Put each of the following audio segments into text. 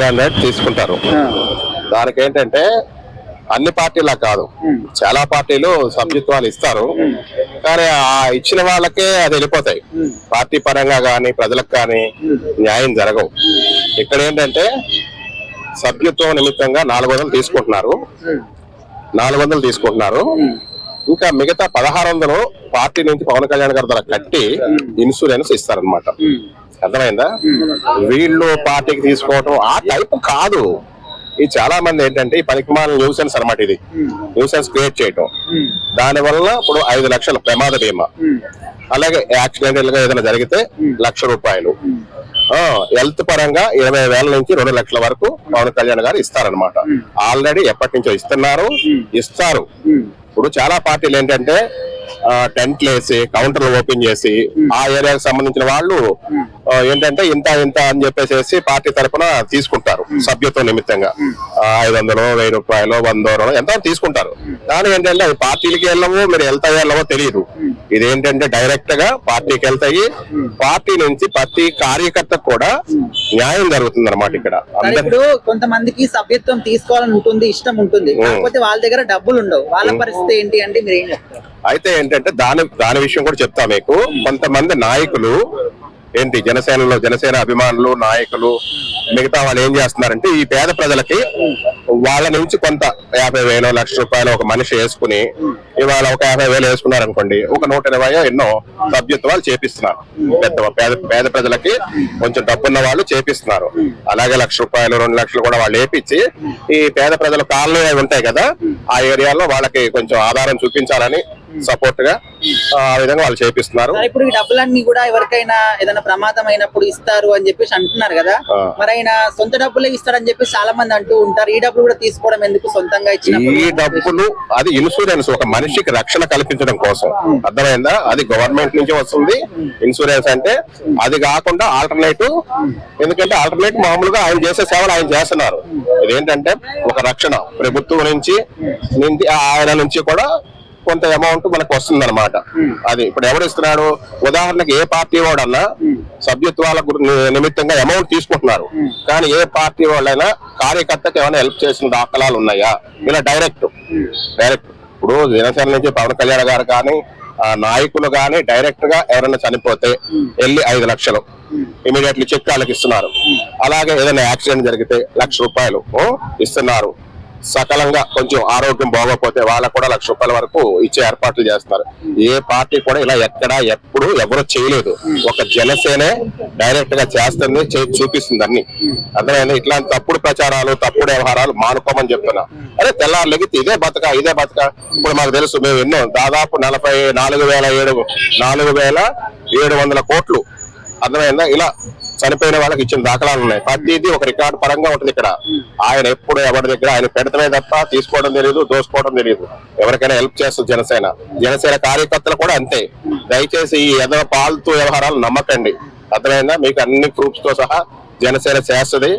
500 తీసుకుంటారు. దానికి ఏంటంటే అన్ని పార్టీలా కాదు, చాలా పార్టీలు సభ్యత్వాలు ఇస్తారు, కానీ ఆ ఇచ్చిన వాళ్ళకే అది వెళ్ళిపోతాయి. పార్టీ పరంగా కానీ ప్రజలకు కానీ న్యాయం జరగవు. ఇక్కడ ఏంటంటే సభ్యత్వం నిమిత్తంగా 400 తీసుకుంటున్నారు. ఇంకా మిగతా 1600 పార్టీ నుంచి పవన్ కళ్యాణ్ గారి ద్వారా కట్టి ఇన్సూరెన్స్ ఇస్తారనమాట. అర్థమైందా? వీళ్ళు పార్టీకి తీసుకోవటం ఆ టైప్ కాదు. ఈ చాలా మంది ఏంటంటే ఈ పనికిమాల న్యూసెన్స్ అనమాట. ఇది న్యూసెన్స్ క్రియేట్ చేయటం. దాని వల్ల ఇప్పుడు 5 లక్షల ప్రమాద బీమా, అలాగే యాక్సిడెంటల్ గా ఏదైనా జరిగితే ₹1,00,000, హెల్త్ పరంగా 20,000 నుంచి 2 లక్షల వరకు పవన్ కళ్యాణ్ గారు ఇస్తారనమాట. ఆల్రెడీ ఎప్పటి నుంచో ఇస్తారు. ఇప్పుడు చాలా పార్టీలు ఏంటంటే టెంట్లు వేసి కౌంటర్లు ఓపెన్ చేసి ఆ ఏరియాకి సంబంధించిన వాళ్ళు ఏంటంటే ఇంత అని చెప్పేసి పార్టీ తరఫున తీసుకుంటారు సభ్యత్వం నిమిత్తంగా. 500, ₹1,000, ₹100 ఎంత తీసుకుంటారు. కానీ ఏంటంటే అది పార్టీలకి వెళ్ళవో మీరు వెళ్ళవో తెలియదు. ఇదేంటంటే డైరెక్ట్ గా పార్టీకి వెళ్తాయి. పార్టీ నుంచి ప్రతి కార్యకర్తకు కూడా న్యాయం జరుగుతుంది అనమాట. ఇక్కడ ఇప్పుడు కొంతమందికి సభ్యత్వం తీసుకోవాలని ఉంటుంది, ఇష్టం ఉంటుంది, కాకపోతే వాళ్ళ దగ్గర డబ్బులు ఉండవు. వాళ్ళ పరిస్థితి ఏంటి అంటే మీరు ఏం చెప్తారు? అయితే ఏంటంటే దాని విషయం కూడా చెప్తా మీకు. కొంతమంది నాయకులు ఏంటి జనసేన అభిమానులు నాయకులు మిగతా వాళ్ళు ఏం చేస్తున్నారంటే ఈ పేద ప్రజలకి వాళ్ళ నుంచి కొంత 50,000, ₹1,00,000 ఒక మనిషి వేసుకుని ఇవాళ ఒక 50,000 వేసుకున్నారు అనుకోండి, ఒక 120 ఎన్నో సభ్యత్వాలు చేపిస్తున్నారు. పేద ప్రజలకి కొంచెం డబ్బున్న వాళ్ళు చేపిస్తున్నారు. అలాగే ₹1,00,000, 2 లక్షలు కూడా వాళ్ళు వేపించి ఈ పేద ప్రజల కాలనీ ఉంటాయి కదా, ఆ ఏరియాలో వాళ్ళకి కొంచెం ఆధారం చూపించాలని సపోర్ట్ గా ఆ విధంగా వాళ్ళు చేపిస్తున్నారు. ఇప్పుడు ఈ డబ్బులన్నీ కూడా ఎవరికైనా ఏదైనా ప్రమాదం అయినప్పుడు ఇస్తారు అని చెప్పేసి అంటున్నారు కదా, మరి ఆయన సొంత డబ్బులే ఇస్తారని చెప్పి చాలా మంది అంటూ ఉంటారు. ఈ డబ్బులు కూడా తీసుకోవడం ఎందుకు? సొంతంగా ఇచ్చిన ఈ డబ్బులు అది ఇన్సూరెన్స్, ఒక మనిషికి రక్షణ కల్పించడం కోసం. అర్థమైందా? అది గవర్నమెంట్ నుంచి వస్తుంది ఇన్సూరెన్స్ అంటే. అది కాకుండా ఆల్టర్నేటివ్, ఎందుకంటే ఆల్టర్నేటివ్ మామూలుగా ఆయన చేసే సేవలు ఆయన చేస్తున్నారు. ఇదేంటంటే ఒక రక్షణ ప్రభుత్వం నుంచి ఆయన నుంచి కూడా కొంత అమౌంట్ మనకు వస్తుంది అనమాట. అది ఇప్పుడు ఎవరు ఇస్తున్నాడు? ఉదాహరణకి ఏ పార్టీ వాడన్నా సభ్యత్వాల నిమిత్తంగా అమౌంట్ తీసుకుంటున్నారు, కానీ ఏ పార్టీ వాళ్ళైనా కార్యకర్తకు ఏమైనా హెల్ప్ చేసిన దాఖలాలు ఉన్నాయా? ఇలా డైరెక్ట్ ఇప్పుడు జనసేన నుంచి పవన్ కళ్యాణ్ గారు కానీ నాయకులు కానీ డైరెక్ట్ గా ఎవరైనా చనిపోతే వెళ్ళి 5 లక్షలు ఇమీడియట్లీ చెక్ వాళ్ళకి ఇస్తున్నారు. అలాగే ఏదైనా యాక్సిడెంట్ జరిగితే ₹1,00,000 ఇస్తున్నారు. సకలంగా కొంచెం ఆరోగ్యం బాగోకపోతే వాళ్ళకు కూడా ₹1,00,000 వరకు ఇచ్చే ఏర్పాట్లు చేస్తున్నారు. ఏ పార్టీ కూడా ఇలా ఎప్పుడు ఎవరు చేయలేదు. ఒక జనసేనే డైరెక్ట్ గా చేస్తుంది, చూపిస్తుంది అన్ని. అర్థమైంది? ఇట్లాంటి తప్పుడు ప్రచారాలు తప్పుడు వ్యవహారాలు మానుకోమని చెప్తున్నా. అదే తెల్లారులకి ఇదే బతక. ఇప్పుడు మాకు తెలుసు, మేము ఎన్నో దాదాపు 44,700 కోట్లు, అర్థమైందా, ఇలా చనిపోయిన వాళ్ళకి ఇచ్చిన దాఖలాలు ఉన్నాయి. ప్రతిదీ ఒక రికార్డు పరంగా ఉంటుంది ఇక్కడ. ఆయన ఎప్పుడు ఎవరి దగ్గర ఆయన పెడతమే తప్ప తీసుకోవడం తెలియదు, దోసుకోవడం తెలియదు. ఎవరికైనా హెల్ప్ చేస్తుంది జనసేన కార్యకర్తలు కూడా అంతే. దయచేసి ఈ పాల్తూ వ్యవహారాలు నమ్మకండి. అర్థమైందా? మీకు అన్ని ప్రూఫ్స్ తో సహా జనసేన చేస్తుంది,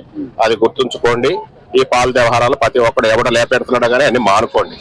అది గుర్తుంచుకోండి. ఈ పాల్ వ్యవహారాలు ప్రతి ఒక్కడు ఎవడ లేపెడుతున్నాడో కానీ అన్ని మానుకోండి.